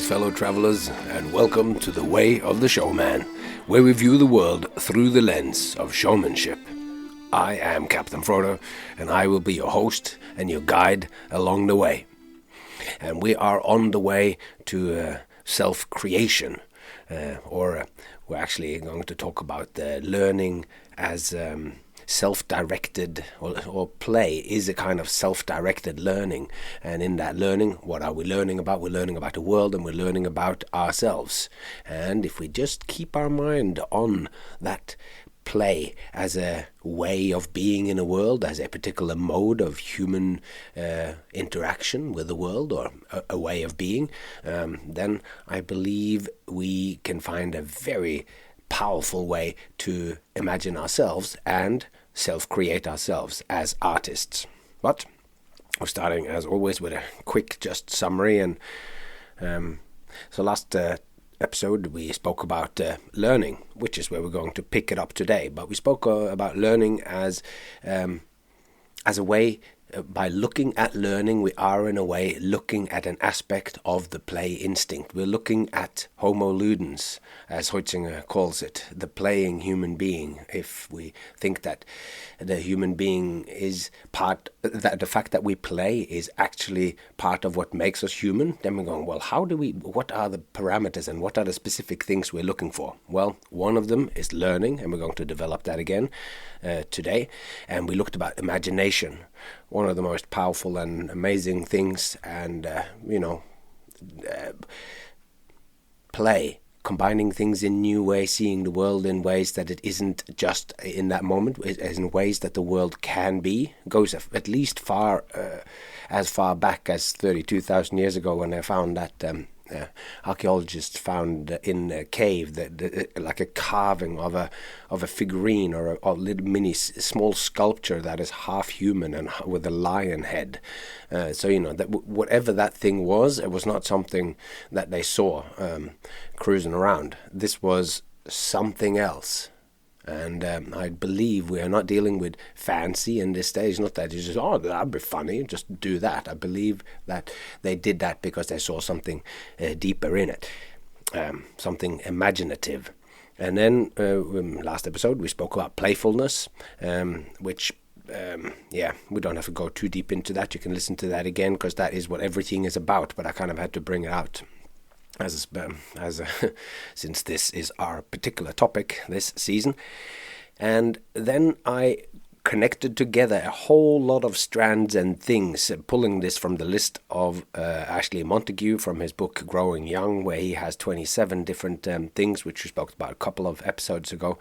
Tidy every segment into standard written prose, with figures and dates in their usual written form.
Greetings, fellow travelers, and welcome to the Way of the Showman, where we view the world through the lens of showmanship. I am Captain Frodo, and I will be your host and your guide along the way. And we are on the way to self-creation, we're actually going to talk about learning as self-directed, or play is a kind of self-directed learning. And in that learning, what are we learning about? We're learning about the world, and we're learning about ourselves. And if we just keep our mind on that play as a way of being in a world, as a particular mode of human interaction with the world, or a way of being, then I believe we can find a very powerful way to imagine ourselves and self-create ourselves as artists. But we're starting, as always, with a quick just summary. And so last episode we spoke about learning, which is where we're going to pick it up today. But we spoke about learning as a way. By looking at learning, we are in a way looking at an aspect of the play instinct. We're looking at Homo ludens, as Heutzinger calls it, the playing human being. If we think that the human being is part, that the fact that we play is actually part of what makes us human, then we're going, well, what are the parameters and what are the specific things we're looking for? Well, one of them is learning, and we're going to develop that again today. And we looked about imagination, one of the most powerful and amazing things, and play, combining things in new ways, seeing the world in ways that it isn't just in that moment, in ways that the world can be, goes at least as far back as 32,000 years ago, when they found that archaeologists found in a cave like a carving of a figurine, or a little small sculpture that is half human and with a lion head. So that whatever that thing was, it was not something that they saw cruising around. This was something else. And I believe we are not dealing with fancy in this stage. Not that it's just, that'd be funny, just do that. I believe that they did that because they saw something deeper in it, something imaginative. And then last episode we spoke about playfulness, which we don't have to go too deep into that. You can listen to that again, because that is what everything is about. But I kind of had to bring it out since this is our particular topic this season. And then I connected together a whole lot of strands and things, pulling this from the list of Ashley Montague from his book Growing Young, where he has 27 different things, which we spoke about a couple of episodes ago.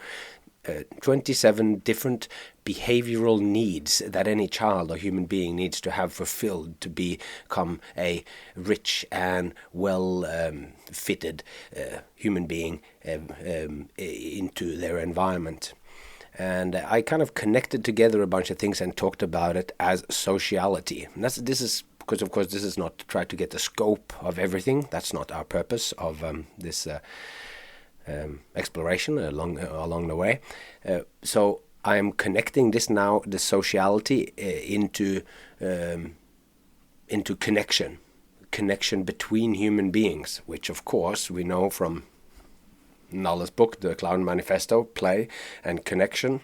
27 different behavioral needs that any child or human being needs to have fulfilled to become a rich and well fitted human being into their environment. And I kind of connected together a bunch of things and talked about it as sociality. And this is because, of course, this is not to try to get the scope of everything. That's not our purpose of this exploration along the way. So I am connecting this now, the sociality, into connection between human beings, which of course we know from Nalle's book, The Clown Manifesto. Play and connection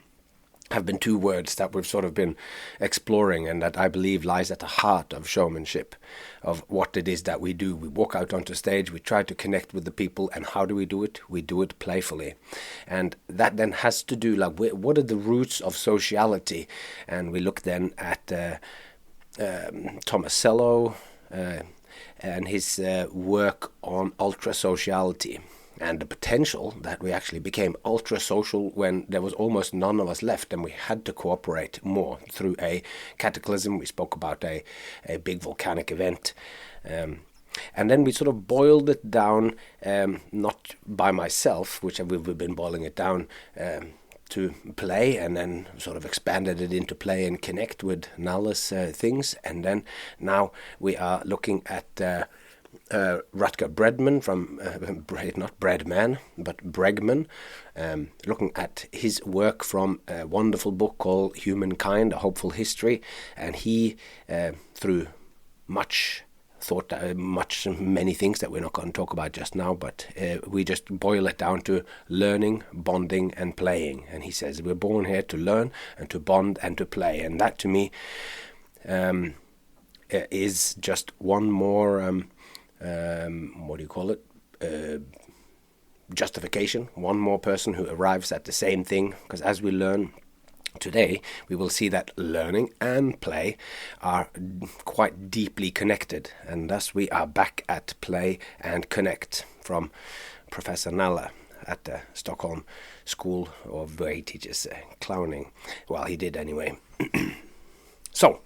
have been two words that we've sort of been exploring, and that I believe lies at the heart of showmanship, of what it is that we do. We walk out onto stage, we try to connect with the people, and how do we do it? We do it playfully. And that then has to do, like, what are the roots of sociality? And we look then at Tomasello and his work on ultra-sociality, and the potential that we actually became ultra-social when there was almost none of us left, and we had to cooperate more through a cataclysm. We spoke about a big volcanic event. And then we sort of boiled it down, not by myself, which we've been boiling it down to play, and then sort of expanded it into play and connect with Nalle's things. And then now we are looking at Rutger Bregman from, not Breadman, but Bregman, looking at his work from a wonderful book called Humankind, A Hopeful History. And he, through much thought many things that we're not going to talk about just now, but we just boil it down to learning, bonding, and playing. And he says we're born here to learn and to bond and to play. And that to me is just one more, justification, one more person who arrives at the same thing. Because as we learn today, we will see that learning and play are quite deeply connected, and thus we are back at play and connect from Professor Nalle at the Stockholm School of where he teaches clowning. Well, he did anyway. So,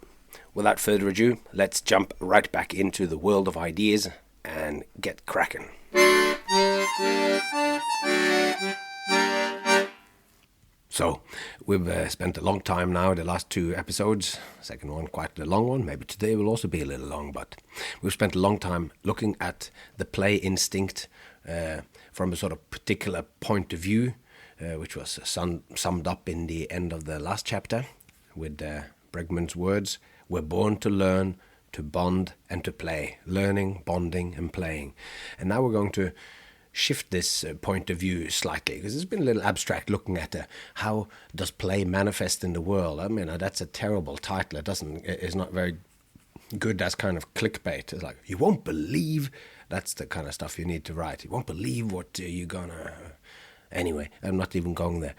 without further ado, let's jump right back into the world of ideas and get cracking. So, we've spent a long time now, the last 2 episodes, second one quite a long one, maybe today will also be a little long, but we've spent a long time looking at the play instinct from a sort of particular point of view, which was summed up in the end of the last chapter with Bregman's words, we're born to learn, to bond and to play, learning, bonding and playing. And now we're going to shift this point of view slightly, because it's been a little abstract looking at how does play manifest in the world. I mean, that's a terrible title. It's not very good as kind of clickbait. It's like, you won't believe, that's the kind of stuff you need to write. You won't believe what you're gonna... Anyway, I'm not even going there.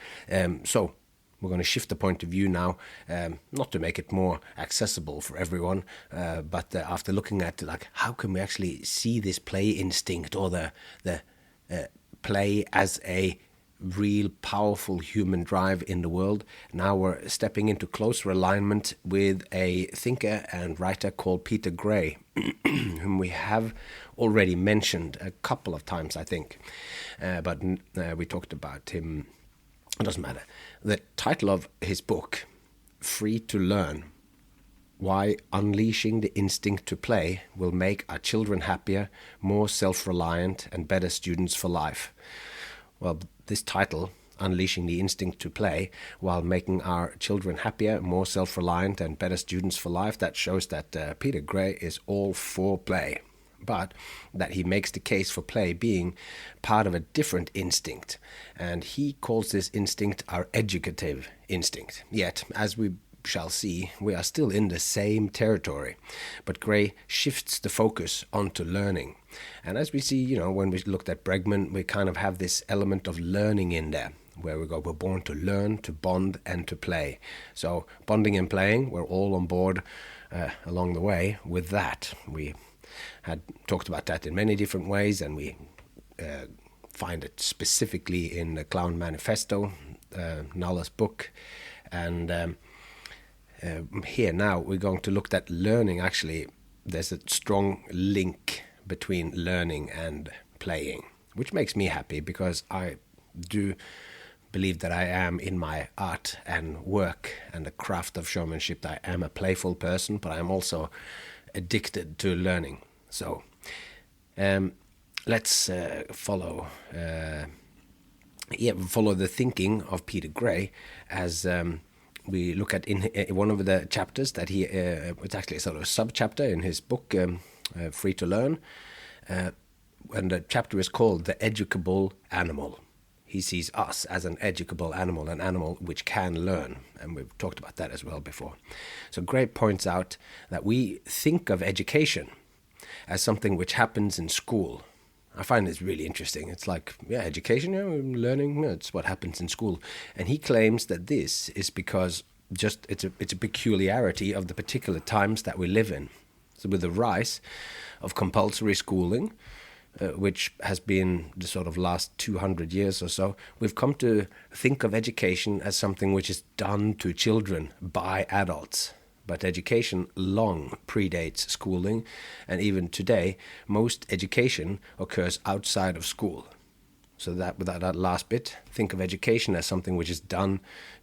So we're going to shift the point of view now, not to make it more accessible for everyone, but after looking at like how can we actually see this play instinct or the play as a real powerful human drive in the world. Now we're stepping into closer alignment with a thinker and writer called Peter Gray, whom we have already mentioned a couple of times, I think. But we talked about him. It doesn't matter. The title of his book, Free to Learn, Why Unleashing the Instinct to Play Will Make Our Children Happier, More Self-Reliant, and Better Students for Life. Well, this title, Unleashing the Instinct to Play While Making Our Children Happier, More Self-Reliant, and Better Students for Life, that shows that Peter Gray is all for play, but that he makes the case for play being part of a different instinct. And he calls this instinct our educative instinct. Yet, as we shall see, we are still in the same territory, but Gray shifts the focus onto learning. And as we see, when we looked at Bregman, we kind of have this element of learning in there, where we're born to learn, to bond, and to play. So bonding and playing, we're all on board along the way with that. We had talked about that in many different ways, and we find it specifically in the Clown Manifesto, Nalle's book. And here now we're going to look at learning. Actually, there's a strong link between learning and playing, which makes me happy, because I do believe that I am, in my art and work and the craft of showmanship, that I am a playful person, but I'm also addicted to learning. So let's follow the thinking of Peter Gray as we look at in one of the chapters that he it's actually a sort of sub-chapter in his book, Free to Learn, and the chapter is called The Educable Animal. He sees us as an educable animal, an animal which can learn, and we've talked about that as well before. So Gray points out that we think of education as something which happens in school. I find this really interesting. It's like, education, learning, it's what happens in school. And he claims that this is because it's a peculiarity of the particular times that we live in. So with the rise of compulsory schooling, which has been the sort of last 200 years or so, we've come to think of education as something which is done to children by adults. But education long predates schooling, and even today, most education occurs outside of school. So that without that last bit, think of education as something which is done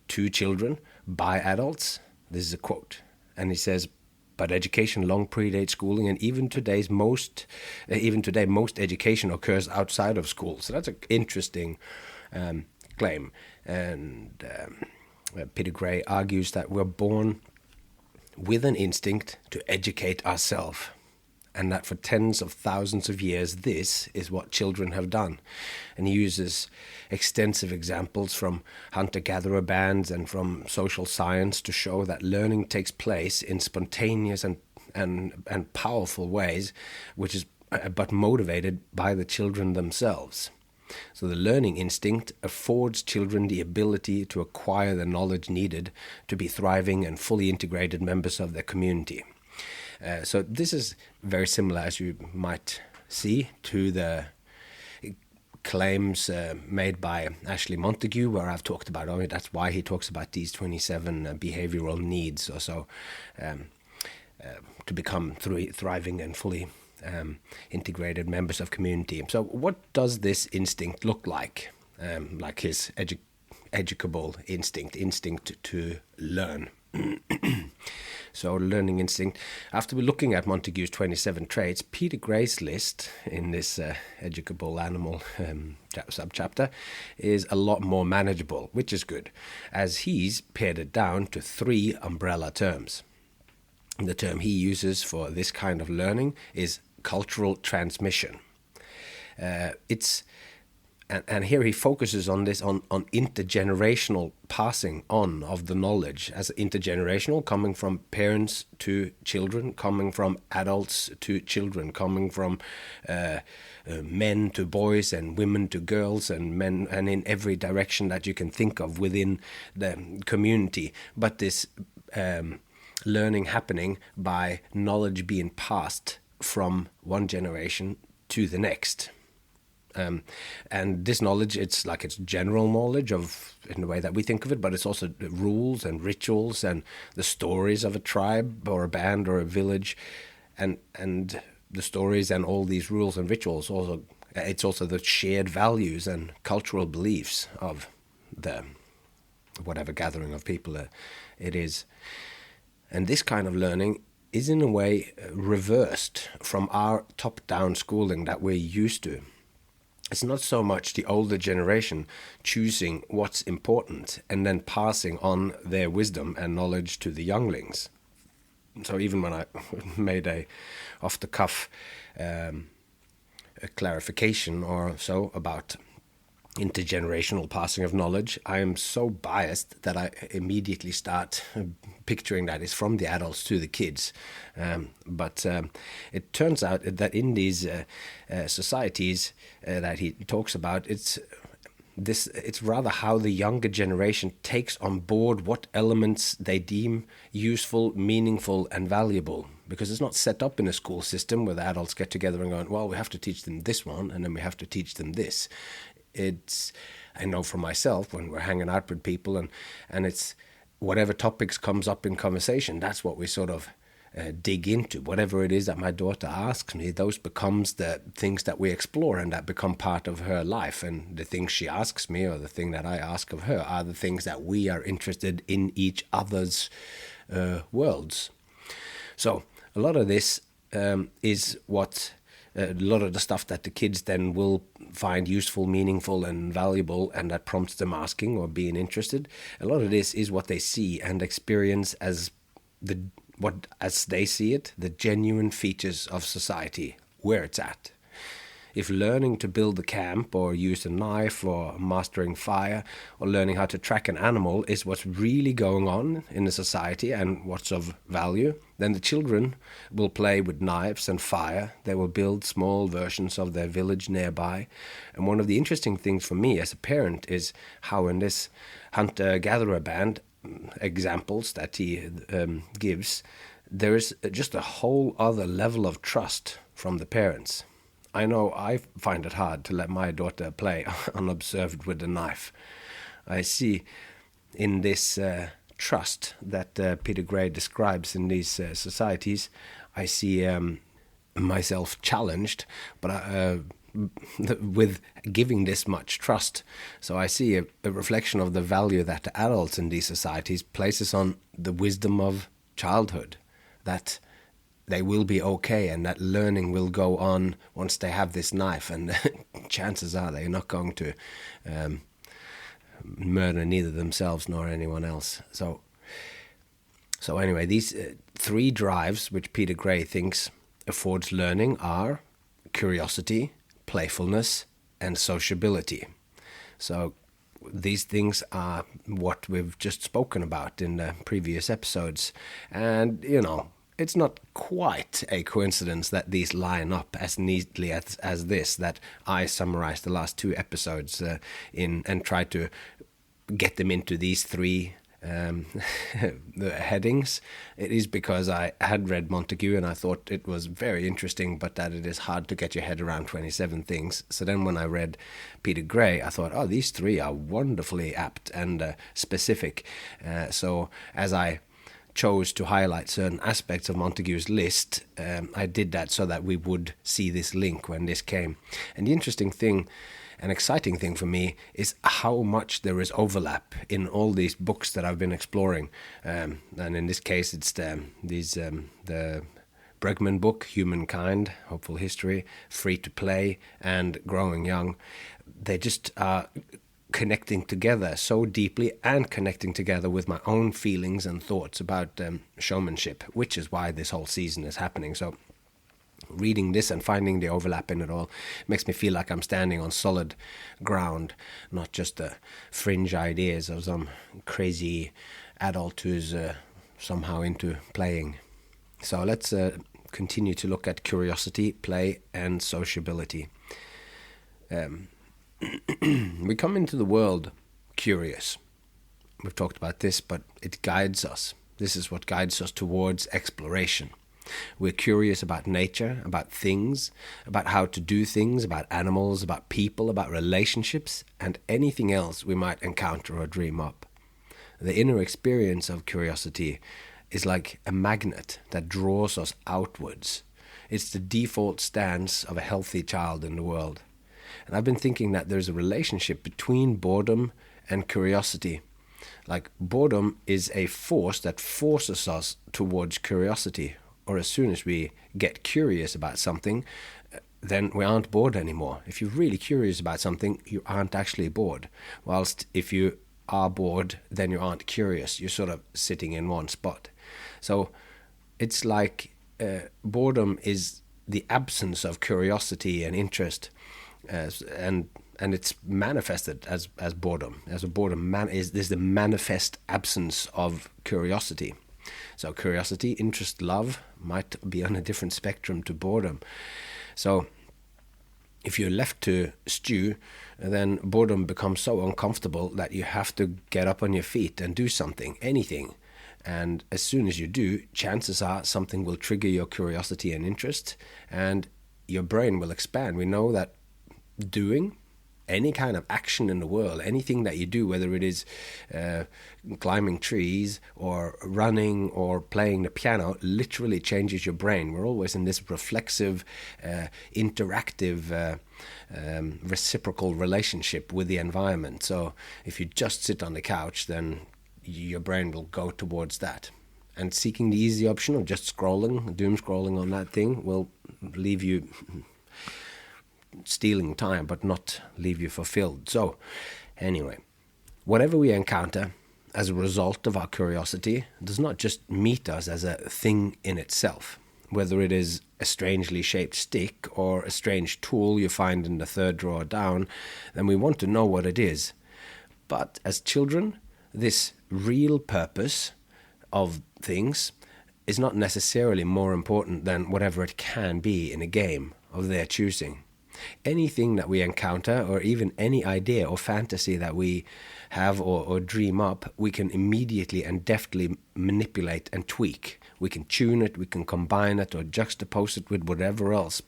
to children by adults. This is a quote. And he says, but education long predates schooling, and even today, most education occurs outside of school. So that's an interesting claim. And Peter Gray argues that we're born with an instinct to educate ourselves. and that for tens of thousands of years this is what children have done. And he uses extensive examples from hunter-gatherer bands and from social science to show that learning takes place in spontaneous and powerful ways, which is but motivated by the children themselves. So the learning instinct affords children the ability to acquire the knowledge needed to be thriving and fully integrated members of their community. So this is very similar, as you might see, to the claims made by Ashley Montagu, where I've talked about, that's why he talks about these 27 behavioral needs or so to become thriving and fully integrated members of community. So what does this instinct look like his educable instinct to learn? So learning instinct, after we're looking at Montagu's 27 traits, Peter Gray's list in this educable animal subchapter is a lot more manageable, which is good, as he's pared it down to 3 umbrella terms. The term he uses for this kind of learning is cultural transmission. And here he focuses on this, on intergenerational passing on of the knowledge, as intergenerational, coming from parents to children, coming from adults to children, coming from men to boys and women to girls and men, and in every direction that you can think of within the community. But this learning happening by knowledge being passed from one generation to the next. And this knowledge, it's general knowledge of, in the way that we think of it, but it's also rules and rituals and the stories of a tribe or a band or a village, and the stories and all these rules and rituals. Also, it's also the shared values and cultural beliefs of the whatever gathering of people it is. And this kind of learning is in a way reversed from our top-down schooling that we're used to. It's not so much the older generation choosing what's important and then passing on their wisdom and knowledge to the younglings. So even when I made a off-the-cuff a clarification or so about intergenerational passing of knowledge, I am so biased that I immediately start picturing that it's from the adults to the kids. But it turns out that in these societies that he talks about, it's rather how the younger generation takes on board what elements they deem useful, meaningful, and valuable. Because it's not set up in a school system where the adults get together and go, well, we have to teach them this one, and then we have to teach them this. I know for myself, when we're hanging out with people and it's whatever topics comes up in conversation, that's what we sort of dig into. Whatever it is that my daughter asks me, those becomes the things that we explore and that become part of her life. And the things she asks me or the thing that I ask of her are the things that we are interested in each other's worlds. So a lot of this is what a lot of the stuff that the kids then will find useful, meaningful, and valuable, and that prompts them asking or being interested. A lot of this is what they see and experience as as they see it, the genuine features of society, where it's at. If learning to build a camp or use a knife or mastering fire or learning how to track an animal is what's really going on in the society and what's of value, then the children will play with knives and fire. They will build small versions of their village nearby. And one of the interesting things for me as a parent is how in this hunter-gatherer band examples that he gives, there is just a whole other level of trust from the parents. I know I find it hard to let my daughter play unobserved with a knife. I see in this trust that Peter Gray describes in these societies, I see myself challenged, but with giving this much trust. So I see a reflection of the value that the adults in these societies places on the wisdom of childhood, that they will be okay and that learning will go on once they have this knife, and chances are they're not going to murder neither themselves nor anyone else. So anyway, these 3 drives which Peter Gray thinks affords learning are curiosity, playfulness, and sociability. So these things are what we've just spoken about in the previous episodes. And, it's not quite a coincidence that these line up as neatly as this, that I summarized the last 2 episodes and tried to get them into these 3 the headings. It is because I had read Montague and I thought it was very interesting, but that it is hard to get your head around 27 things. So then when I read Peter Gray, I thought, these 3 are wonderfully apt and specific. So as I chose to highlight certain aspects of Montague's list, I did that so that we would see this link when this came. And the interesting thing, an exciting thing for me, is how much there is overlap in all these books that I've been exploring. And in this case, it's the Bregman book, Humankind, Hopeful History, Free to Play, and Growing Young. They just are connecting together so deeply, and connecting together with my own feelings and thoughts about showmanship, which is why this whole season is happening. So reading this and finding the overlap in it all makes me feel like I'm standing on solid ground, not just the fringe ideas of some crazy adult who's somehow into playing. So let's continue to look at curiosity, play, and sociability. We come into the world curious. We've talked about this, but it guides us. This is what guides us towards exploration. We're curious about nature, about things, about how to do things, about animals, about people, about relationships, and anything else we might encounter or dream up. The inner experience of curiosity is like a magnet that draws us outwards. It's the default stance of a healthy child in the world. And I've been thinking that there's a relationship between boredom and curiosity. Like, boredom is a force that forces us towards curiosity. Or as soon as we get curious about something, then we aren't bored anymore. If you're really curious about something, you aren't actually bored. Whilst if you are bored, then you aren't curious. You're sort of sitting in one spot. So it's like boredom is the absence of curiosity and interest, and it's manifested as boredom. As a boredom is the manifest absence of curiosity. So curiosity, interest, love might be on a different spectrum to boredom. So if you're left to stew, then boredom becomes so uncomfortable that you have to get up on your feet and do something, anything. And as soon as you do, chances are something will trigger your curiosity and interest, and your brain will expand. We know that doing any kind of action in the world, anything that you do, whether it is climbing trees or running or playing the piano, literally changes your brain. We're always in this reflexive, interactive, reciprocal relationship with the environment. So if you just sit on the couch, then your brain will go towards that. And seeking the easy option of just scrolling, doom scrolling on that thing, will leave you stealing time, but not leave you fulfilled. So anyway, whatever we encounter as a result of our curiosity does not just meet us as a thing in itself. Whether it is a strangely shaped stick or a strange tool you find in the third drawer down, then we want to know what it is. But as children, this real purpose of things is not necessarily more important than whatever it can be in a game of their choosing. Anything that we encounter, or even any idea or fantasy that we have or dream up, we can immediately and deftly manipulate and tweak. We can tune it, we can combine it or juxtapose it with whatever else.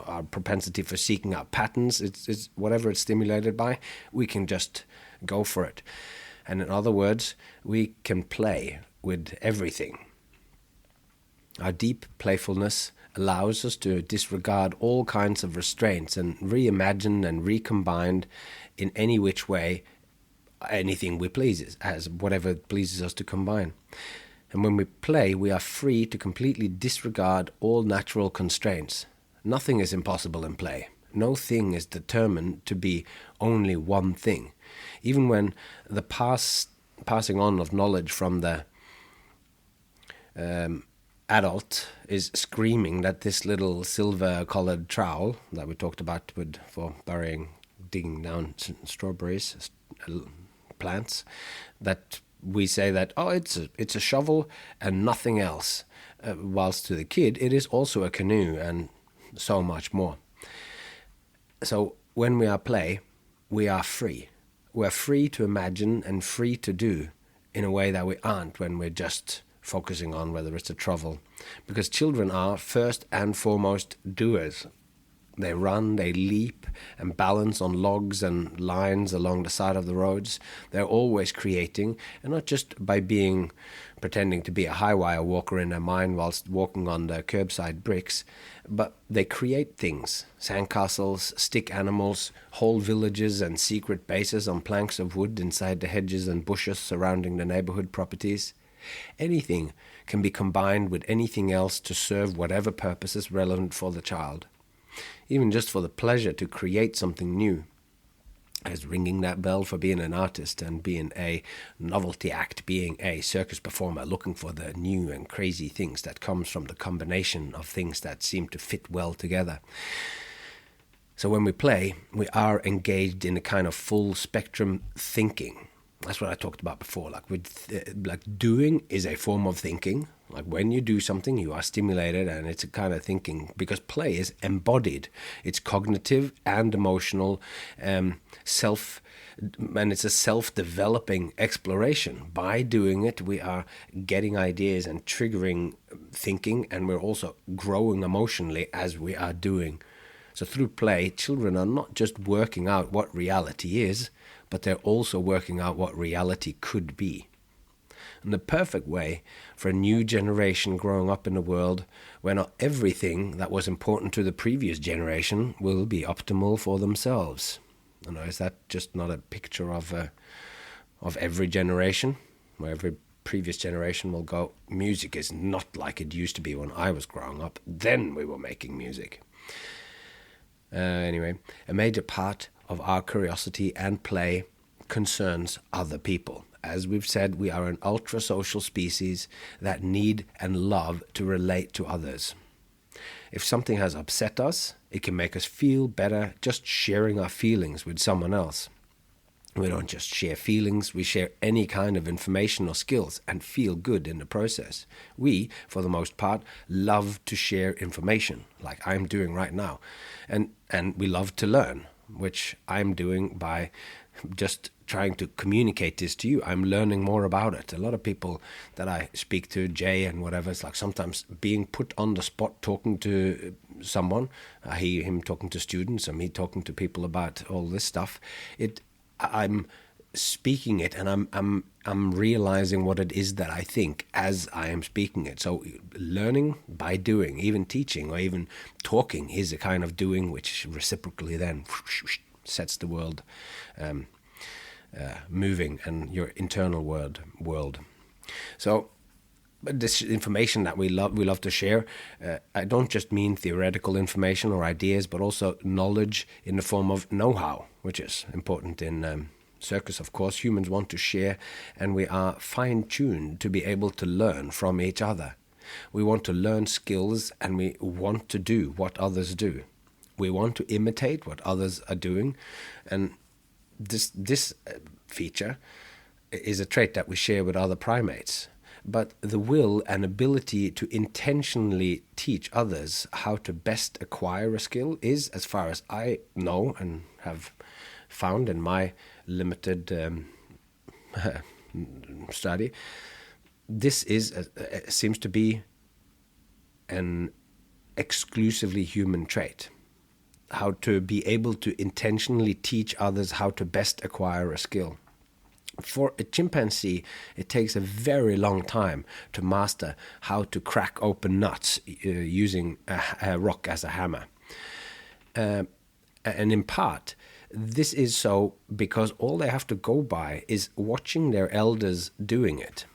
Our propensity for seeking out patterns, it's whatever it's stimulated by, we can just go for it. And in other words, we can play with everything. Our deep playfulness allows us to disregard all kinds of restraints and reimagine and recombine in any which way anything we pleases, as whatever pleases us to combine. And when we play, we are free to completely disregard all natural constraints. Nothing is impossible in play. No thing is determined to be only one thing. Even when the passing on of knowledge from the adult is screaming that this little silver-colored trowel that we talked about for digging down strawberries, plants, that we say that, oh, it's a shovel and nothing else, whilst to the kid it is also a canoe and so much more. So when we are play, we are free. We're free to imagine and free to do in a way that we aren't when we're just focusing on whether it's a shovel. Because children are first and foremost doers. They run, they leap and balance on logs and lines along the side of the roads. They're always creating, and not just by pretending to be a high wire walker in their mind whilst walking on the curbside bricks, but they create things: sandcastles, stick animals, whole villages and secret bases on planks of wood inside the hedges and bushes surrounding the neighborhood properties. Anything can be combined with anything else to serve whatever purpose is relevant for the child. Even just for the pleasure to create something new, as ringing that bell for being an artist and being a novelty act, being a circus performer, looking for the new and crazy things that comes from the combination of things that seem to fit well together. So when we play, we are engaged in a kind of full spectrum thinking. That's what I talked about before. Like doing is a form of thinking. Like when you do something, you are stimulated, and it's a kind of thinking, because play is embodied. It's cognitive and emotional, and it's a self-developing exploration. By doing it, we are getting ideas and triggering thinking, and we're also growing emotionally as we are doing. So through play, children are not just working out what reality is, but they're also working out what reality could be. And the perfect way for a new generation growing up in a world where not everything that was important to the previous generation will be optimal for themselves. You know, is that just not a picture of every generation, where every previous generation will go, music is not like it used to be when I was growing up, then we were making music. Anyway, a major part of our curiosity and play concerns other people. As we've said, we are an ultra-social species that need and love to relate to others. If something has upset us, it can make us feel better just sharing our feelings with someone else. We don't just share feelings, we share any kind of information or skills and feel good in the process. We, for the most part, love to share information, like I'm doing right now. And we love to learn, which I'm doing by just trying to communicate this to you. I'm learning more about it. A lot of people that I speak to, Jay and whatever, it's like sometimes being put on the spot talking to someone. I hear him talking to students and me talking to people about all this stuff. I'm speaking it, and I'm realizing what it is that I think as I am speaking it. So learning by doing, even teaching or even talking, is a kind of doing which reciprocally then sets the world moving and your internal world. So this information that we love to share, I don't just mean theoretical information or ideas, but also knowledge in the form of know-how, which is important in circus. Of course, humans want to share, and we are fine-tuned to be able to learn from each other. We want to learn skills, and we want to do what others do. We want to imitate what others are doing, and this feature is a trait that we share with other primates. But the will and ability to intentionally teach others how to best acquire a skill is, as far as I know and have found in my limited study, this seems to be an exclusively human trait. How to be able to intentionally teach others how to best acquire a skill. For a chimpanzee, it takes a very long time to master how to crack open nuts using a rock as a hammer. And in part, this is so because all they have to go by is watching their elders doing it.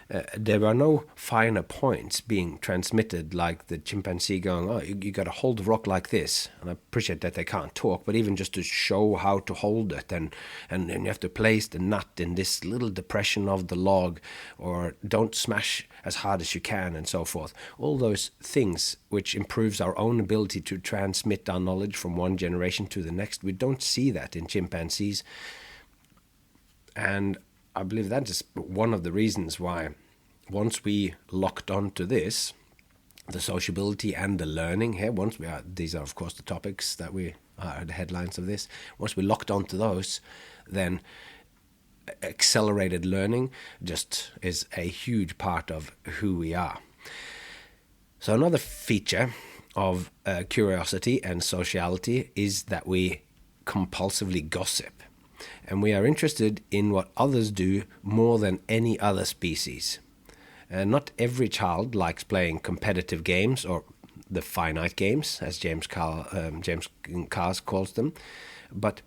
there are no finer points being transmitted, like the chimpanzee going, oh, you got to hold the rock like this. And I appreciate that they can't talk, but even just to show how to hold it, and you have to place the nut in this little depression of the log, or don't smash as hard as you can, and so forth. All those things which improves our own ability to transmit our knowledge from one generation to the next. We don't see that in chimpanzees. And I believe that is one of the reasons why, once we locked onto this, the sociability and the learning here, these are of course the topics that we are the headlines of this. Once we locked onto those, then accelerated learning just is a huge part of who we are. So another feature of curiosity and sociality is that we compulsively gossip. And we are interested in what others do more than any other species. Not every child likes playing competitive games, or the finite games, as James Cars calls them. But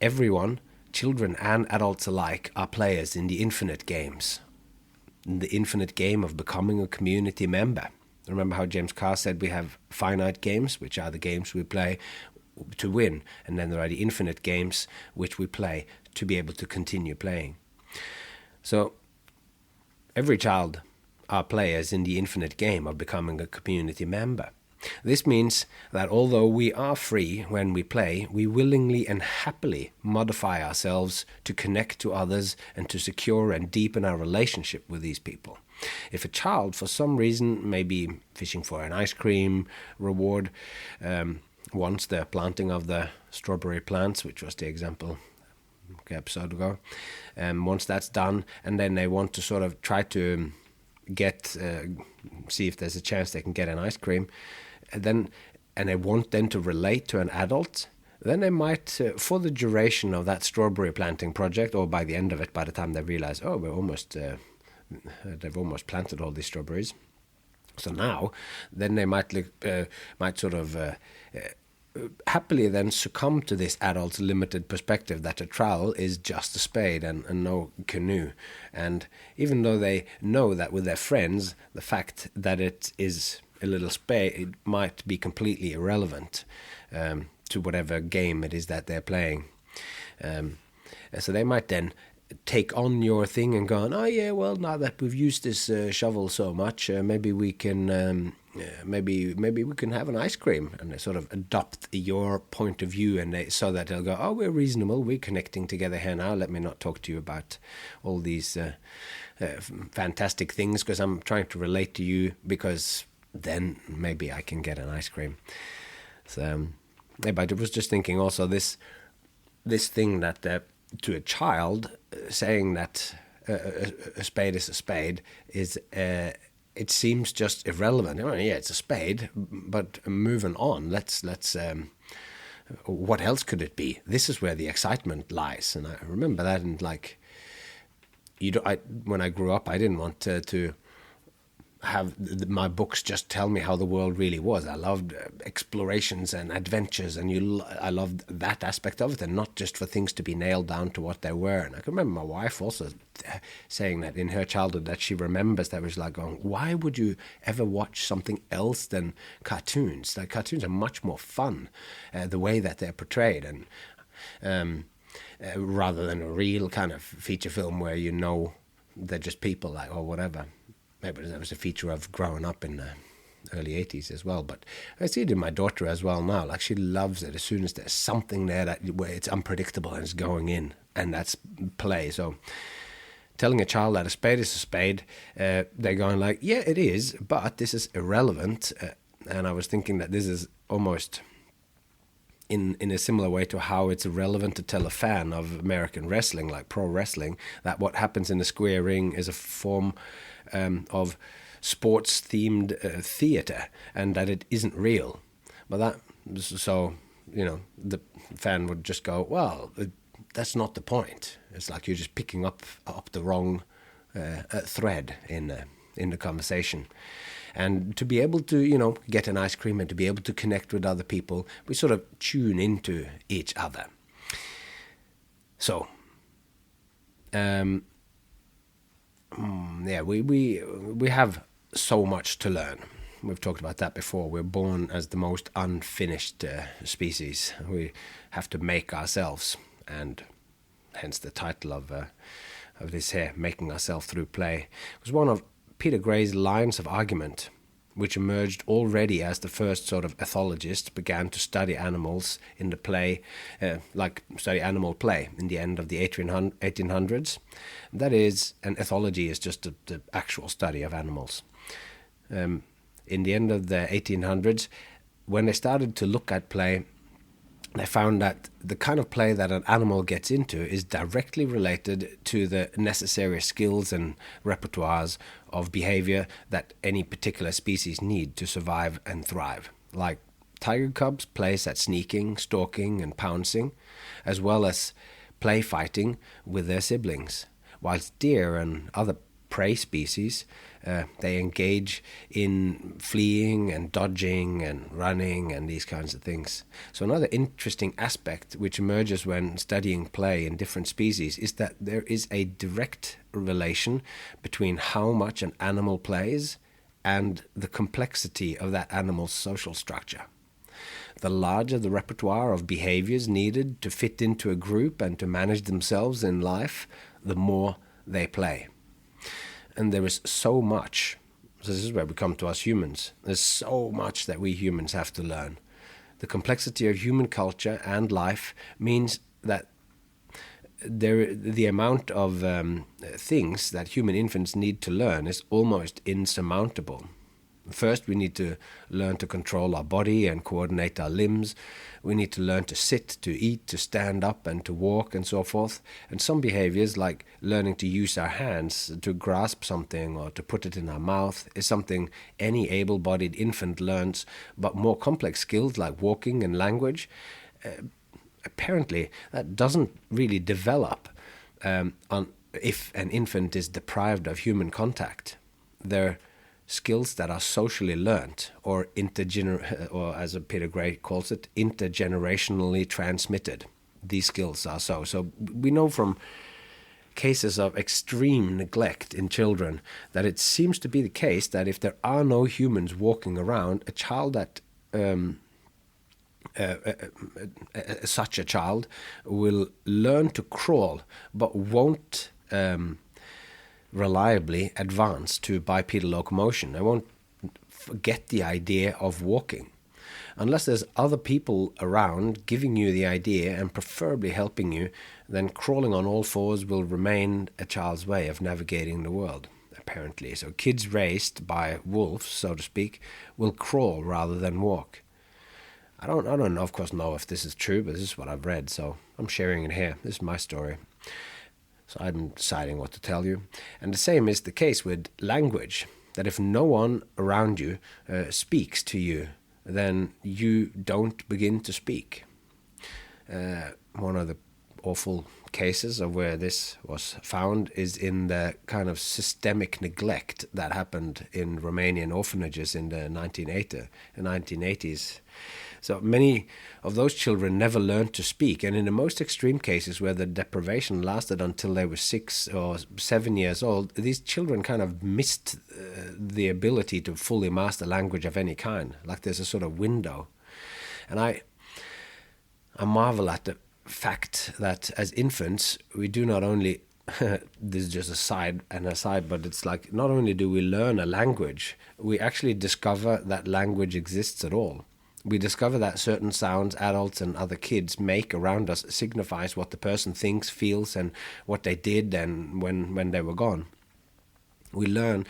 everyone, children and adults alike, are players in the infinite games. The infinite game of becoming a community member. Remember how James Carr said we have finite games, which are the games we play to win, and then there are the infinite games which we play to be able to continue playing. So every child are players in the infinite game of becoming a community member. This means that although we are free when we play, we willingly and happily modify ourselves to connect to others and to secure and deepen our relationship with these people. If a child, for some reason, may be fishing for an ice cream reward, once the planting of the strawberry plants, which was the example episode ago, once that's done, and then they want to sort of try to see if there's a chance they can get an ice cream, and they want then to relate to an adult, then they might, for the duration of that strawberry planting project, or by the end of it, by the time they realize, oh, they've almost planted all these strawberries. So now, then they might sort of happily then succumb to this adult's limited perspective that a trowel is just a spade and no canoe. And even though they know that with their friends, the fact that it is a little spade might be completely irrelevant to whatever game it is that they're playing. So they might then take on your thing and go, oh yeah, well, now that we've used this shovel so much, maybe we can maybe we can have an ice cream, and they sort of adopt your point of view, and so that they'll go, oh, we're reasonable, we're connecting together here now, let me not talk to you about all these fantastic things, because I'm trying to relate to you, because then maybe I can get an ice cream. So but I was just thinking also this thing that to a child, saying that a spade is a spade is it seems just irrelevant. Oh, yeah, it's a spade, but moving on, let's what else could it be? This is where the excitement lies. And I remember that, and like, when I grew up, I didn't want to have my books just tell me how the world really was. I loved explorations and adventures, and I loved that aspect of it, and not just for things to be nailed down to what they were. And I can remember my wife also saying that in her childhood, that she remembers that was like going, why would you ever watch something else than cartoons? Like, cartoons are much more fun, the way that they're portrayed, and rather than a real kind of feature film where they're just people, like, or whatever. Maybe that was a feature of growing up in the early 80s as well. But I see it in my daughter as well now. Like, she loves it as soon as there's something there where it's unpredictable and it's going in, and that's play. So telling a child that a spade is a spade, they're going like, yeah, it is, but this is irrelevant. And I was thinking that this is almost in a similar way to how it's irrelevant to tell a fan of American wrestling, like pro wrestling, that what happens in the square ring is a form of sports-themed theater, and that it isn't real. But the fan would just go, well, that's not the point. It's like you're just picking up the wrong thread in the conversation. And to be able to, get an ice cream and to be able to connect with other people, we sort of tune into each other. So, Yeah, we have so much to learn. We've talked about that before. We're born as the most unfinished species. We have to make ourselves, and hence the title of this here, Making Ourselves Through Play. It was one of Peter Gray's lines of argument, which emerged already as the first sort of ethologist began to study animals in the play, study animal play in the end of the 1800s. That is, an ethology is just the actual study of animals. In the end of the 1800s, when they started to look at play, they found that the kind of play that an animal gets into is directly related to the necessary skills and repertoires of behavior that any particular species need to survive and thrive. Like tiger cubs plays at sneaking, stalking, and pouncing, as well as play fighting with their siblings, whilst deer and other prey species, they engage in fleeing and dodging and running and these kinds of things. So another interesting aspect which emerges when studying play in different species is that there is a direct relation between how much an animal plays and the complexity of that animal's social structure. The larger the repertoire of behaviors needed to fit into a group and to manage themselves in life, the more they play. And there is so much, so this is where we come to us humans, there's so much that we humans have to learn. The complexity of human culture and life means that the amount of things that human infants need to learn is almost insurmountable. First, we need to learn to control our body and coordinate our limbs. We need to learn to sit, to eat, to stand up, and to walk, and so forth. And some behaviors, like learning to use our hands to grasp something or to put it in our mouth, is something any able-bodied infant learns. But more complex skills like walking and language, apparently that doesn't really develop if an infant is deprived of human contact. They're skills that are socially learnt, or or as Peter Gray calls it, intergenerationally transmitted. These skills are so. So we know from cases of extreme neglect in children that it seems to be the case that if there are no humans walking around, a child that such a child will learn to crawl, but won't reliably advance to bipedal locomotion. I won't get the idea of walking. Unless there's other people around giving you the idea and preferably helping you, then crawling on all fours will remain a child's way of navigating the world, apparently. So kids raised by wolves, so to speak, will crawl rather than walk. I don't of course know if this is true, but this is what I've read, so I'm sharing it here. This is my story. So I'm deciding what to tell you. And the same is the case with language, that if no one around you speaks to you, then you don't begin to speak. One of the awful cases of where this was found is in the kind of systemic neglect that happened in Romanian orphanages in the 1980s. So many of those children never learned to speak, and in the most extreme cases where the deprivation lasted until they were 6 or 7 years old, these children kind of missed the ability to fully master language of any kind, like there's a sort of window. And I marvel at the fact that as infants, we do not only, this is just an aside, but it's like not only do we learn a language, we actually discover that language exists at all. We discover that certain sounds adults and other kids make around us signifies what the person thinks, feels, and what they did and when they were gone. We learn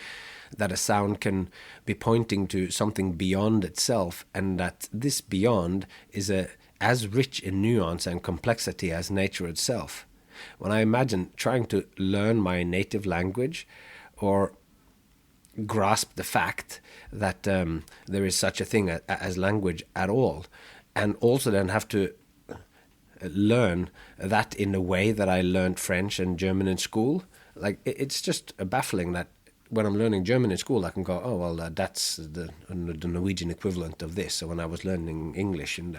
that a sound can be pointing to something beyond itself, and that this beyond is as rich in nuance and complexity as nature itself. When I imagine trying to learn my native language or grasp the fact that there is such a thing as language at all, and also then have to learn that in the way that I learned French and German in school, like it's just baffling that when I'm learning German in school, I can go, oh well, that's the Norwegian equivalent of this. So when I was learning English in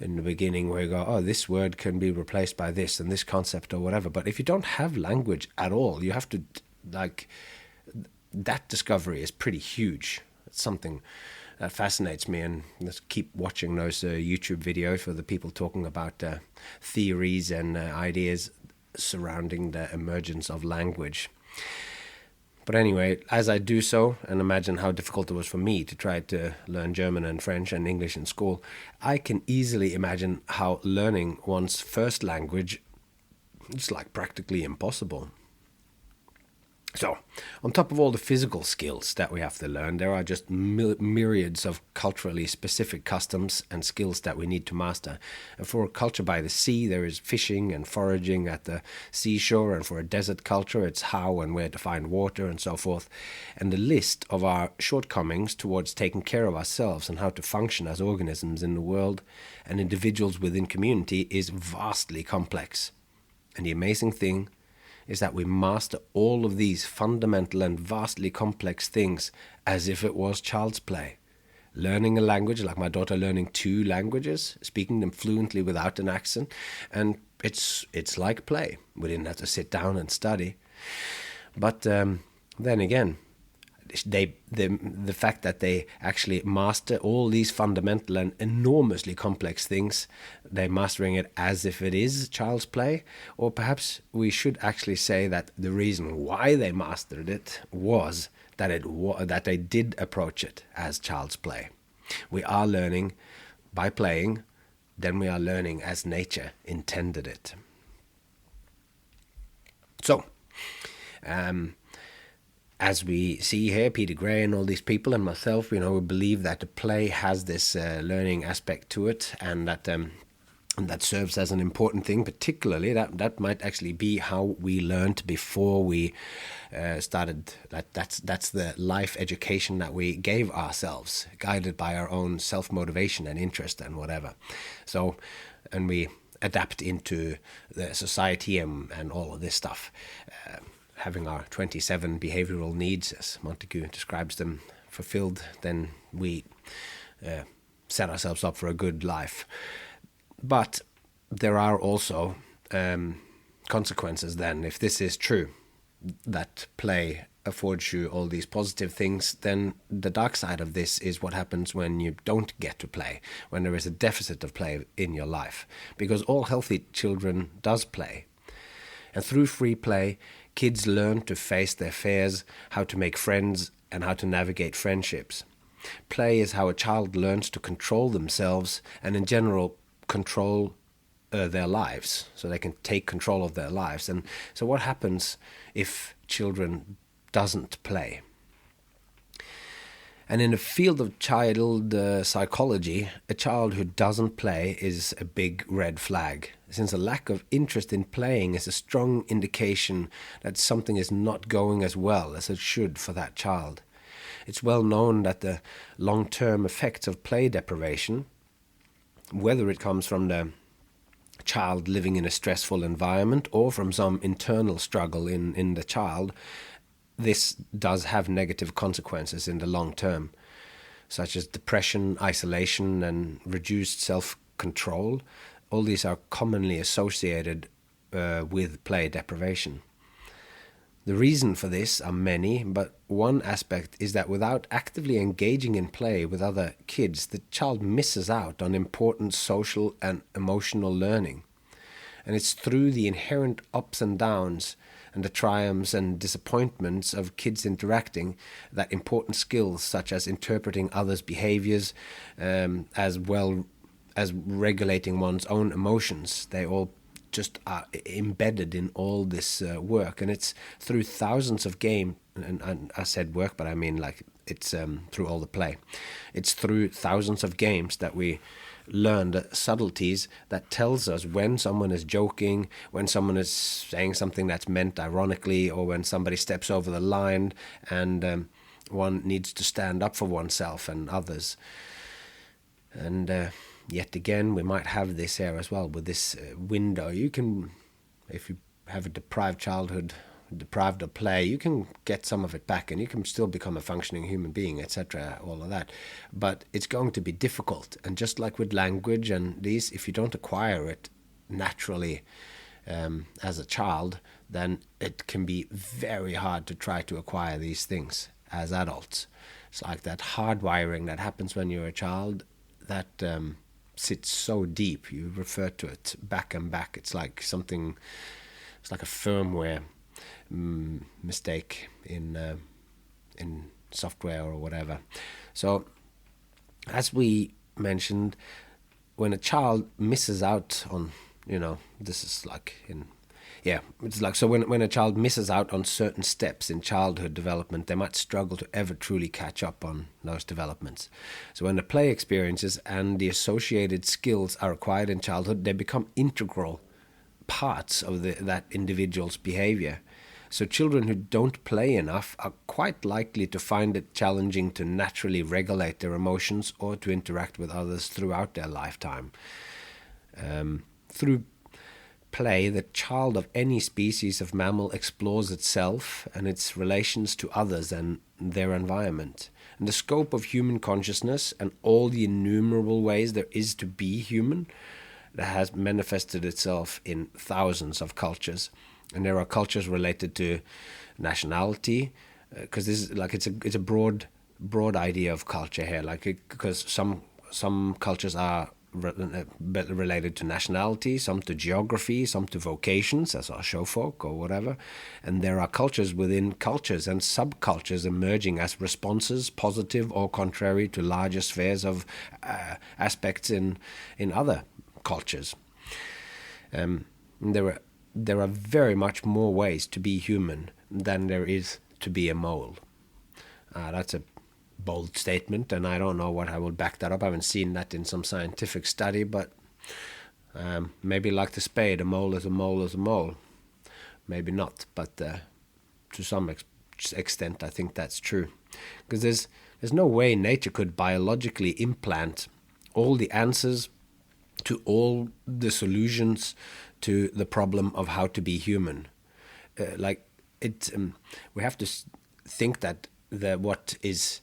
the beginning, where you go, oh, this word can be replaced by this and this concept or whatever. But if you don't have language at all, you have to like that discovery is pretty huge. It's something that fascinates me, and just keep watching those YouTube videos for the people talking about theories and ideas surrounding the emergence of language. But anyway, as I do so, and imagine how difficult it was for me to try to learn German and French and English in school, I can easily imagine how learning one's first language is like practically impossible. So, on top of all the physical skills that we have to learn, there are just myriads of culturally specific customs and skills that we need to master. And for a culture by the sea, there is fishing and foraging at the seashore, and for a desert culture, it's how and where to find water and so forth. And the list of our shortcomings towards taking care of ourselves and how to function as organisms in the world and individuals within community is vastly complex. And the amazing thing is that we master all of these fundamental and vastly complex things as if it was child's play. Learning a language, like my daughter learning 2 languages, speaking them fluently without an accent, and it's like play. We didn't have to sit down and study. But then again, the fact that they actually master all these fundamental and enormously complex things, they're mastering it as if it is child's play, or perhaps we should actually say that the reason why they mastered it was that they did approach it as child's play. We are learning by playing, then we are learning as nature intended it. So, as we see here, Peter Gray and all these people and myself, we believe that the play has this learning aspect to it, and that serves as an important thing. Particularly, that might actually be how we learned before we started. That's the life education that we gave ourselves, guided by our own self-motivation and interest and whatever. So, and we adapt into the society and all of this stuff. Having our 27 behavioral needs, as Montague describes them, fulfilled, then we set ourselves up for a good life. But there are also consequences then. If this is true, that play affords you all these positive things, then the dark side of this is what happens when you don't get to play, when there is a deficit of play in your life. Because all healthy children does play. And through free play, kids learn to face their fears, how to make friends, and how to navigate friendships. Play is how a child learns to control themselves and, in general, control their lives, so they can take control of their lives. And so what happens if children doesn't play? And in the field of child psychology, a child who doesn't play is a big red flag, since a lack of interest in playing is a strong indication that something is not going as well as it should for that child. It's well known that the long-term effects of play deprivation, whether it comes from the child living in a stressful environment or from some internal struggle in the child, this does have negative consequences in the long term, such as depression, isolation, and reduced self-control. All these are commonly associated with play deprivation. The reason for this are many, but one aspect is that without actively engaging in play with other kids, the child misses out on important social and emotional learning. And it's through the inherent ups and downs and the triumphs and disappointments of kids interacting that important skills such as interpreting others' behaviors, as well as regulating one's own emotions, they all just are embedded in all this work. And it's through thousands of games, and I said work, but I mean like it's through all the play. It's through thousands of games that we learn the subtleties that tells us when someone is joking, when someone is saying something that's meant ironically, or when somebody steps over the line and one needs to stand up for oneself and others. And yet again, we might have this here as well with this window. You can, if you have a deprived childhood, deprived of play, you can get some of it back and you can still become a functioning human being, etc., all of that. But it's going to be difficult. And just like with language and these, if you don't acquire it naturally as a child, then it can be very hard to try to acquire these things as adults. It's like that hardwiring that happens when you're a child that sits so deep. You refer to it back and back. It's like something, it's like a firmware mistake in software or whatever. So as we mentioned, when a child misses out on, this is like it's like, so when a child misses out on certain steps in childhood development, they might struggle to ever truly catch up on those developments. So when the play experiences and the associated skills are acquired in childhood, they become integral parts of that individual's behavior. So children who don't play enough are quite likely to find it challenging to naturally regulate their emotions or to interact with others throughout their lifetime. Through play, the child of any species of mammal explores itself and its relations to others and their environment. And the scope of human consciousness and all the innumerable ways there is to be human that has manifested itself in thousands of cultures. And there are cultures related to nationality, because this is like it's a broad idea of culture here. Because some cultures are related to nationality, some to geography, some to vocations, as our showfolk or whatever. And there are cultures within cultures and subcultures emerging as responses, positive or contrary, to larger spheres of aspects in other cultures. There are very much more ways to be human than there is to be a mole. That's a bold statement, and I don't know what I will back that up. I haven't seen that in some scientific study, but maybe like the spade, a mole is a mole is a mole. Maybe not, but to some extent I think that's true. Because there's no way nature could biologically implant all the answers to all the solutions to the problem of how to be human. We have to think that what is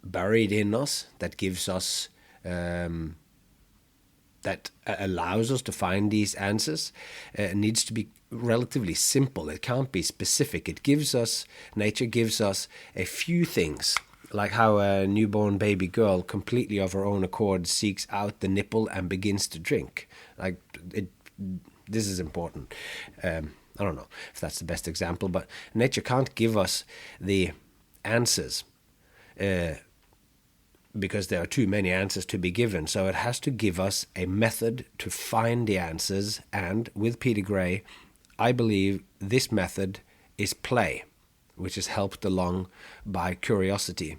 buried in us, that gives us, that allows us to find these answers, needs to be relatively simple. It can't be specific. Nature gives us a few things, like how a newborn baby girl completely of her own accord seeks out the nipple and begins to drink. This is important. I don't know if that's the best example, but nature can't give us the answers because there are too many answers to be given. So it has to give us a method to find the answers. And with Peter Gray, I believe this method is play, which is helped along by curiosity.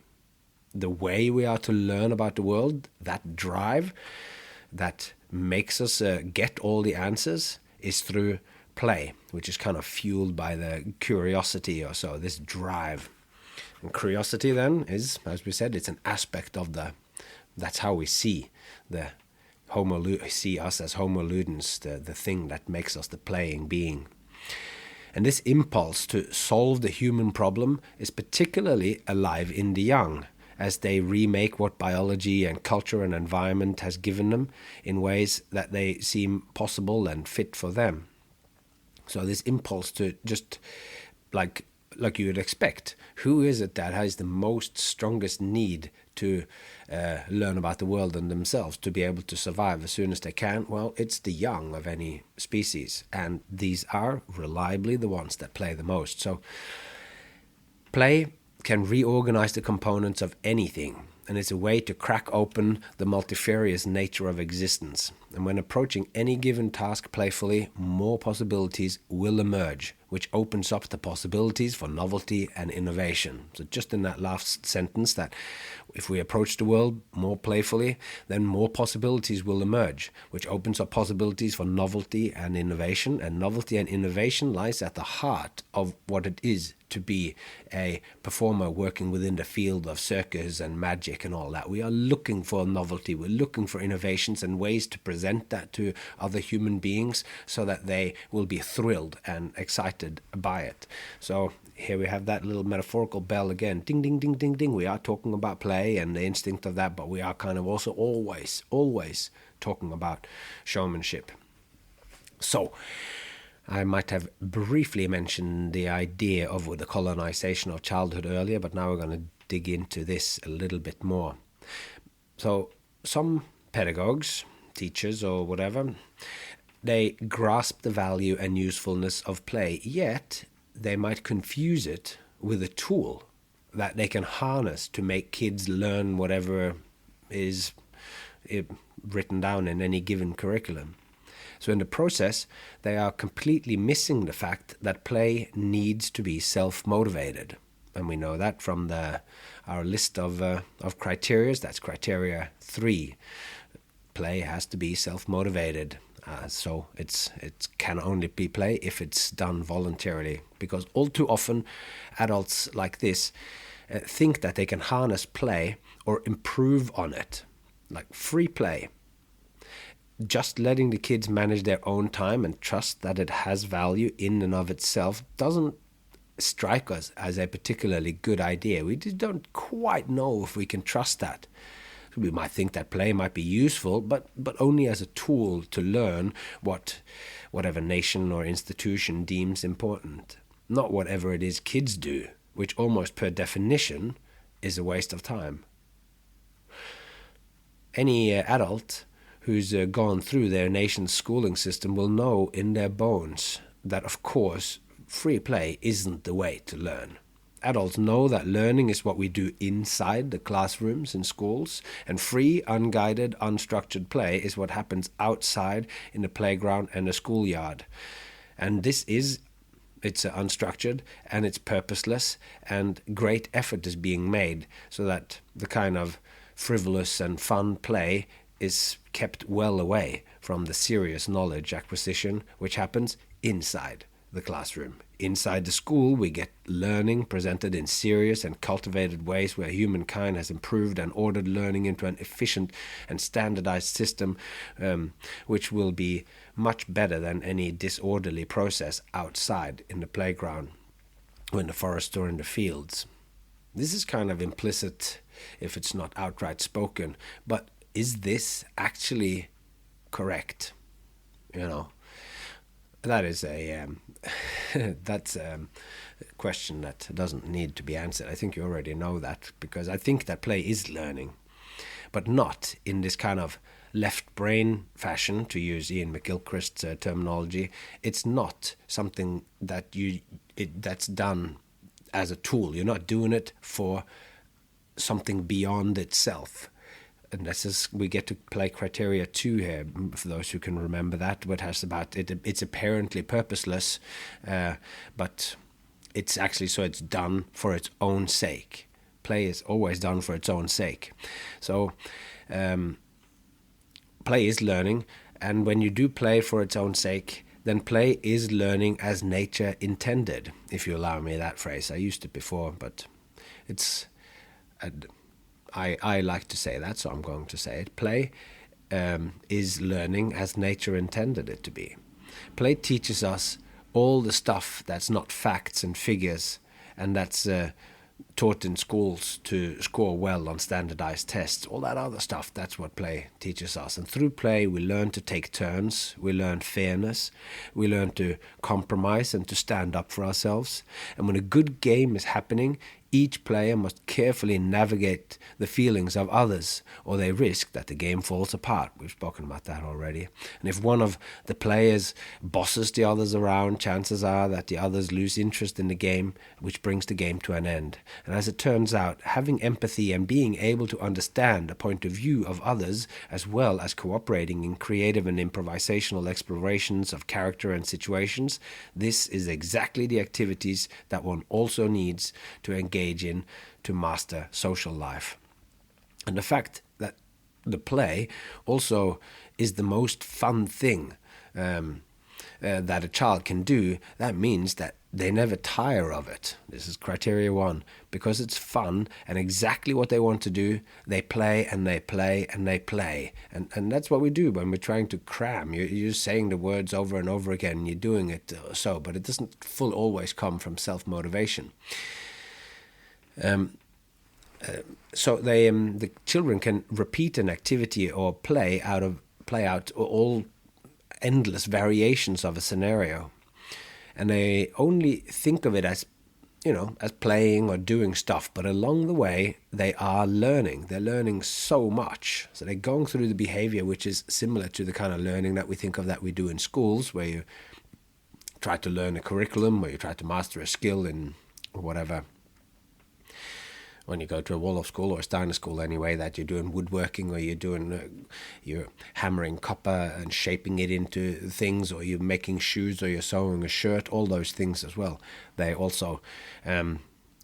The way we are to learn about the world, that drive that makes us get all the answers, is through play, which is kind of fueled by the curiosity or so, this drive. And curiosity then is, as we said, it's an aspect of that's how we see see us as Homo ludens, the thing that makes us the playing being. And this impulse to solve the human problem is particularly alive in the young, as they remake what biology and culture and environment has given them in ways that they seem possible and fit for them. So this impulse to just, like you would expect, who is it that has the most strongest need to learn about the world and themselves, to be able to survive as soon as they can? Well, it's the young of any species, and these are reliably the ones that play the most. So play can reorganize the components of anything, and it's a way to crack open the multifarious nature of existence. And when approaching any given task playfully, more possibilities will emerge, which opens up the possibilities for novelty and innovation. So just in that last sentence, that if we approach the world more playfully, then more possibilities will emerge, which opens up possibilities for novelty and innovation. And novelty and innovation lies at the heart of what it is to be a performer working within the field of circus and magic and all that. We are looking for novelty. We're looking for innovations and ways to present that to other human beings so that they will be thrilled and excited by it. So here we have that little metaphorical bell again. Ding, ding, ding, ding, ding. We are talking about play and the instinct of that, but we are kind of also always talking about showmanship. So I might have briefly mentioned the idea of the colonization of childhood earlier, but now we're going to dig into this a little bit more. So some pedagogues, teachers or whatever, they grasp the value and usefulness of play, yet they might confuse it with a tool that they can harness to make kids learn whatever is written down in any given curriculum. So in the process, they are completely missing the fact that play needs to be self-motivated. And we know that from our list of criteria. That's criteria 3. Play has to be self-motivated. So it can only be play if it's done voluntarily. Because all too often, adults like this think that they can harness play or improve on it. Like free play. Just letting the kids manage their own time and trust that it has value in and of itself doesn't strike us as a particularly good idea. We just don't quite know if we can trust that. We might think that play might be useful, but only as a tool to learn whatever nation or institution deems important, not whatever it is kids do, which almost per definition is a waste of time. Any adult who's gone through their nation's schooling system will know in their bones that, of course, free play isn't the way to learn. Adults know that learning is what we do inside the classrooms in schools, and free, unguided, unstructured play is what happens outside in the playground and the schoolyard. And it's unstructured and it's purposeless, and great effort is being made so that the kind of frivolous and fun play is kept well away from the serious knowledge acquisition which happens inside the classroom. Inside the school, we get learning presented in serious and cultivated ways where humankind has improved and ordered learning into an efficient and standardized system, which will be much better than any disorderly process outside in the playground or in the forest or in the fields. This is kind of implicit if it's not outright spoken, but is this actually correct? That is that's a question that doesn't need to be answered. I think you already know that, because I think that play is learning, but not in this kind of left brain fashion, to use Ian McGilchrist's terminology. It's not something that's done as a tool. You're not doing it for something beyond itself. And this is, we get to play criteria 2 here, for those who can remember that, what has about it. It's apparently purposeless, but it's actually, so it's done for its own sake. Play is always done for its own sake. So play is learning, and when you do play for its own sake, then play is learning as nature intended, if you allow me that phrase. I used it before, but it's... I like to say that, so I'm going to say it. Play is learning as nature intended it to be. Play teaches us all the stuff that's not facts and figures, and that's taught in schools to score well on standardized tests. All that other stuff, that's what play teaches us. And through play, we learn to take turns, we learn fairness, we learn to compromise and to stand up for ourselves. And when a good game is happening, each player must carefully navigate the feelings of others, or they risk that the game falls apart. We've spoken about that already. And if one of the players bosses the others around, chances are that the others lose interest in the game, which brings the game to an end. And as it turns out, having empathy and being able to understand the point of view of others, as well as cooperating in creative and improvisational explorations of character and situations, this is exactly the activities that one also needs to engage in to master social life. And the fact that the play also is the most fun thing that a child can do, that means that they never tire of it. This is criteria 1. Because it's fun and exactly what they want to do, they play and they play and they play. And that's what we do when we're trying to cram. You're saying the words over and over again, and you're doing it but it doesn't always come from self-motivation. So the children can repeat an activity or play out all endless variations of a scenario. And they only think of it as, as playing or doing stuff. But along the way, they are learning. They're learning so much. So they're going through the behavior, which is similar to the kind of learning that we think of that we do in schools, where you try to learn a curriculum, where you try to master a skill in whatever. When you go to a Waldorf school or a Steiner school anyway, that you're doing woodworking, or you're hammering copper and shaping it into things, or you're making shoes, or you're sewing a shirt, all those things as well. They also,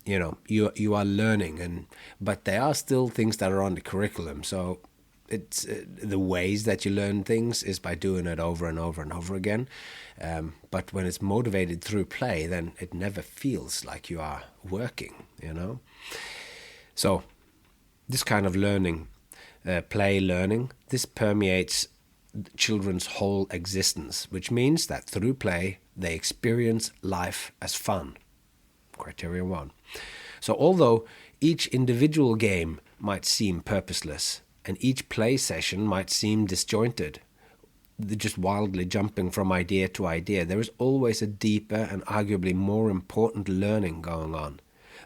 you are learning, but they are still things that are on the curriculum. So it's the ways that you learn things is by doing it over and over and over again. But when it's motivated through play, then it never feels like you are working, So this kind of learning, play learning, this permeates children's whole existence, which means that through play, they experience life as fun. Criteria 1. So although each individual game might seem purposeless, and each play session might seem disjointed, just wildly jumping from idea to idea, there is always a deeper and arguably more important learning going on.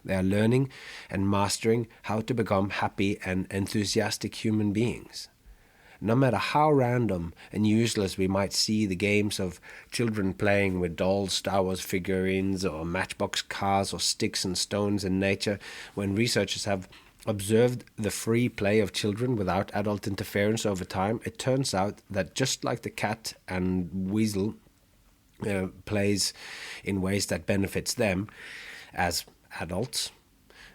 They are learning and mastering how to become happy and enthusiastic human beings. No matter how random and useless we might see the games of children playing with dolls, Star Wars figurines, or matchbox cars, or sticks and stones in nature, when researchers have observed the free play of children without adult interference over time, it turns out that just like the cat and weasel plays in ways that benefits them as adults,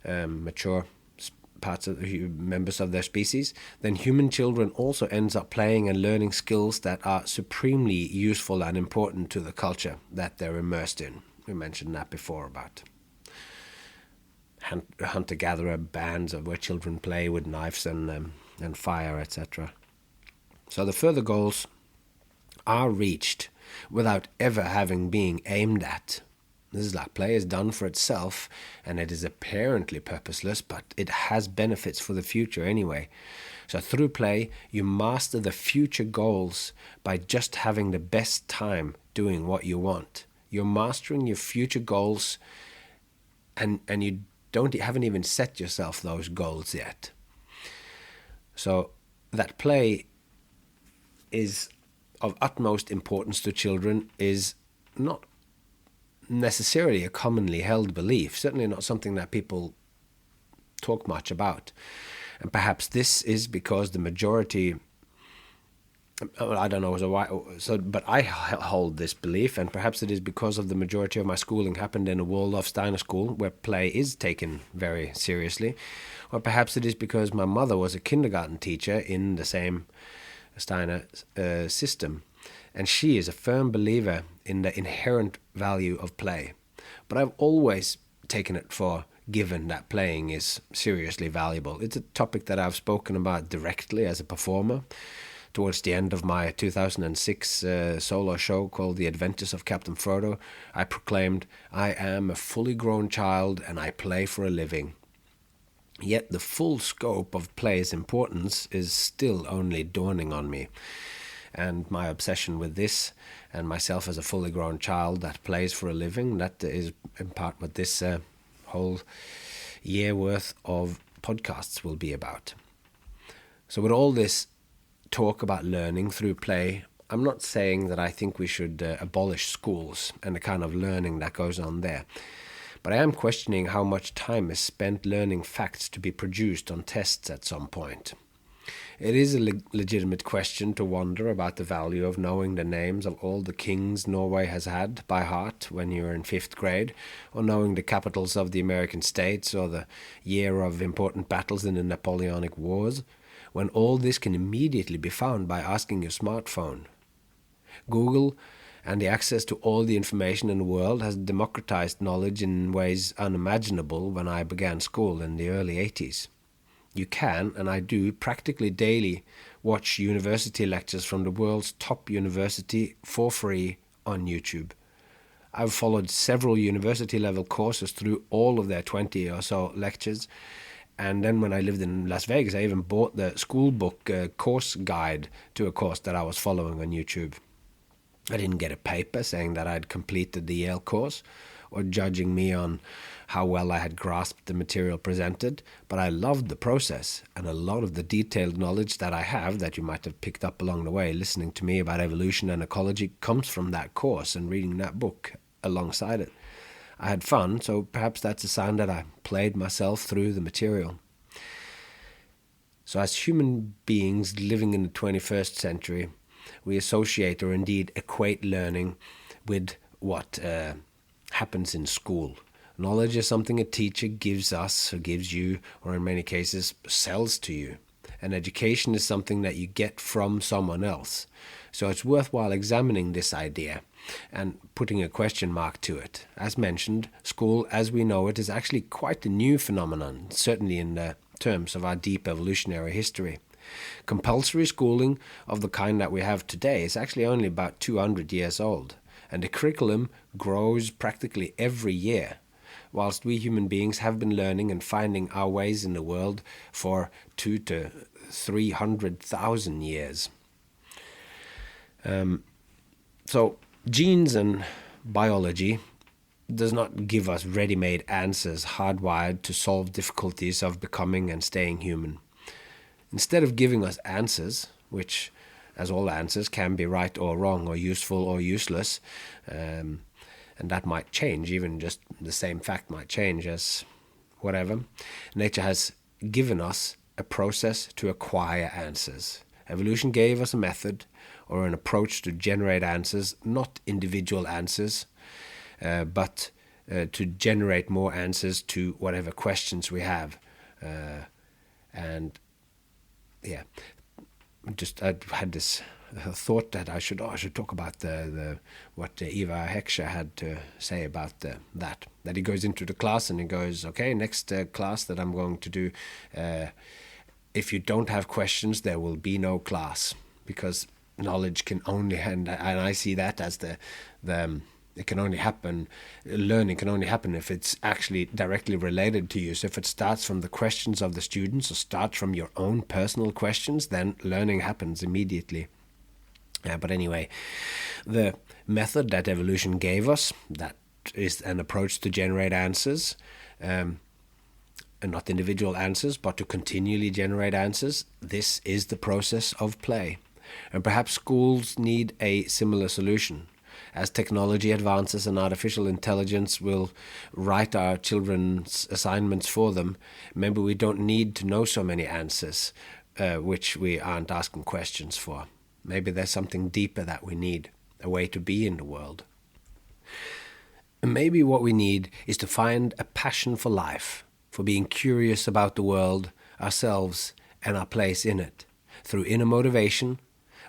mature parts of members of their species, then human children also ends up playing and learning skills that are supremely useful and important to the culture that they're immersed in. We mentioned that before about hunter-gatherer bands of where children play with knives and fire, etc. So the further goals are reached without ever having been aimed at. This is like play is done for itself, and it is apparently purposeless, but it has benefits for the future anyway. So through play, you master the future goals by just having the best time doing what you want. You're mastering your future goals, and you haven't even set yourself those goals yet. So that play is of utmost importance to children is not necessarily a commonly held belief, certainly not something that people talk much about. And perhaps this is because the majority, I don't know, but I hold this belief, and perhaps it is because of the majority of my schooling happened in a Waldorf Steiner school where play is taken very seriously, or perhaps it is because my mother was a kindergarten teacher in the same Steiner system, and she is a firm believer in the inherent value of play. But I've always taken it for given that playing is seriously valuable. It's a topic that I've spoken about directly as a performer. Towards the end of my 2006 solo show called The Adventures of Captain Frodo, I proclaimed, "I am a fully grown child and I play for a living." Yet the full scope of play's importance is still only dawning on me. And my obsession with this, and myself as a fully grown child that plays for a living, that is in part what this whole year worth of podcasts will be about. So with all this talk about learning through play, I'm not saying that I think we should abolish schools and the kind of learning that goes on there. But I am questioning how much time is spent learning facts to be produced on tests at some point. It is a legitimate question to wonder about the value of knowing the names of all the kings Norway has had by heart when you were in 5th grade, or knowing the capitals of the American states, or the year of important battles in the Napoleonic Wars, when all this can immediately be found by asking your smartphone. Google and the access to all the information in the world has democratized knowledge in ways unimaginable when I began school in the early 80s. You can, and I do, practically daily watch university lectures from the world's top university for free on YouTube. I've followed several university-level courses through all of their 20 or so lectures, and then when I lived in Las Vegas, I even bought the school book course guide to a course that I was following on YouTube. I didn't get a paper saying that I'd completed the Yale course or judging me on how well I had grasped the material presented, but I loved the process, and a lot of the detailed knowledge that I have that you might have picked up along the way listening to me about evolution and ecology comes from that course and reading that book alongside it. I had fun, so perhaps that's a sign that I played myself through the material. So as human beings living in the 21st century, we associate or indeed equate learning with what happens in school. Knowledge is something a teacher gives us, or gives you, or in many cases sells to you. And education is something that you get from someone else. So it's worthwhile examining this idea and putting a question mark to it. As mentioned, school as we know it is actually quite a new phenomenon, certainly in the terms of our deep evolutionary history. Compulsory schooling of the kind that we have today is actually only about 200 years old, and the curriculum grows practically every year, whilst we human beings have been learning and finding our ways in the world for 200,000 to 300,000 years. So genes and biology does not give us ready-made answers hardwired to solve difficulties of becoming and staying human. Instead of giving us answers, which, as all answers, can be right or wrong or useful or useless, and that might change, even just the same fact might change as whatever, nature has given us a process to acquire answers. Evolution gave us a method or an approach to generate answers, not individual answers, but to generate more answers to whatever questions we have. And yeah, I had this thought that I should talk about the what Eva Heckscher had to say about that he goes into the class and he goes, okay, next class that I'm going to do, if you don't have questions, there will be no class, because knowledge can only, and I see that as it can only happen, learning can only happen if it's actually directly related to you. So if it starts from the questions of the students or starts from your own personal questions, then learning happens immediately. But anyway, the method that evolution gave us, that is an approach to generate answers, and not individual answers, but to continually generate answers. This is the process of play. And perhaps schools need a similar solution. As technology advances and artificial intelligence will write our children's assignments for them, maybe we don't need to know so many answers, which we aren't asking questions for. Maybe there's something deeper that we need, a way to be in the world. And maybe what we need is to find a passion for life, for being curious about the world, ourselves, and our place in it. Through inner motivation,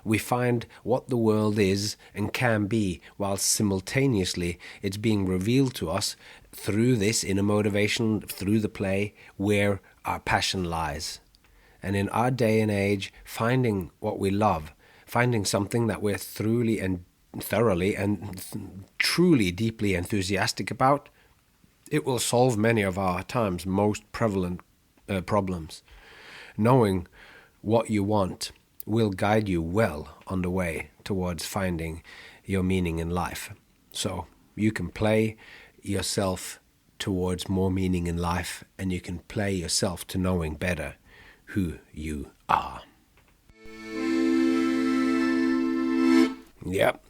we find what the world is and can be, while simultaneously it's being revealed to us through this inner motivation, through the play, where our passion lies. And in our day and age, finding what we love, finding something that we're thoroughly and truly deeply enthusiastic about, it will solve many of our times most prevalent problems. Knowing what you want will guide you well on the way towards finding your meaning in life. So you can play yourself towards more meaning in life, and you can play yourself to knowing better who you are. Yep,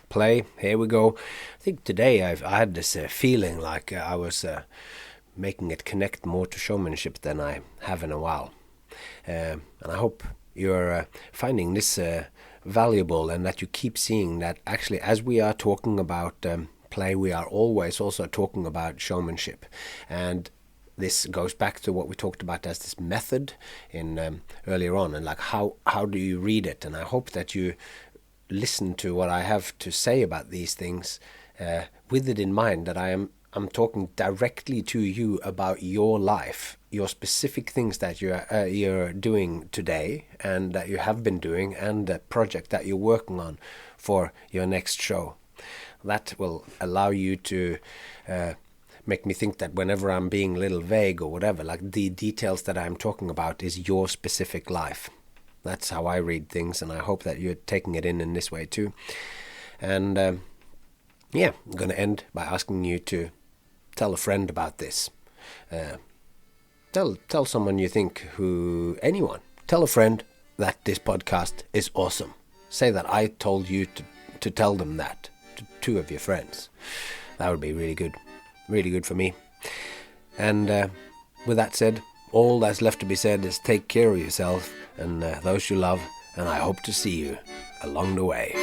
play, here we go. I think today I had this feeling like I was making it connect more to showmanship than I have in a while. And I hope you're finding this valuable, and that you keep seeing that actually as we are talking about play, we are always also talking about showmanship. And this goes back to what we talked about as this method in earlier on, and like how do you read it. And I hope that you listen to what I have to say about these things with it in mind, that I'm talking directly to you about your life, your specific things that you're doing today and that you have been doing, and the project that you're working on for your next show. That will allow you to make me think that whenever I'm being a little vague or whatever, like the details that I'm talking about is your specific life. That's how I read things, and I hope that you're taking it in this way too. And I'm going to end by asking you to tell a friend about this. Tell someone you think anyone. Tell a friend that this podcast is awesome. Say that I told you to tell them that to two of your friends. That would be really good for me. And with that said, all that's left to be said is take care of yourself and those you love, and I hope to see you along the way.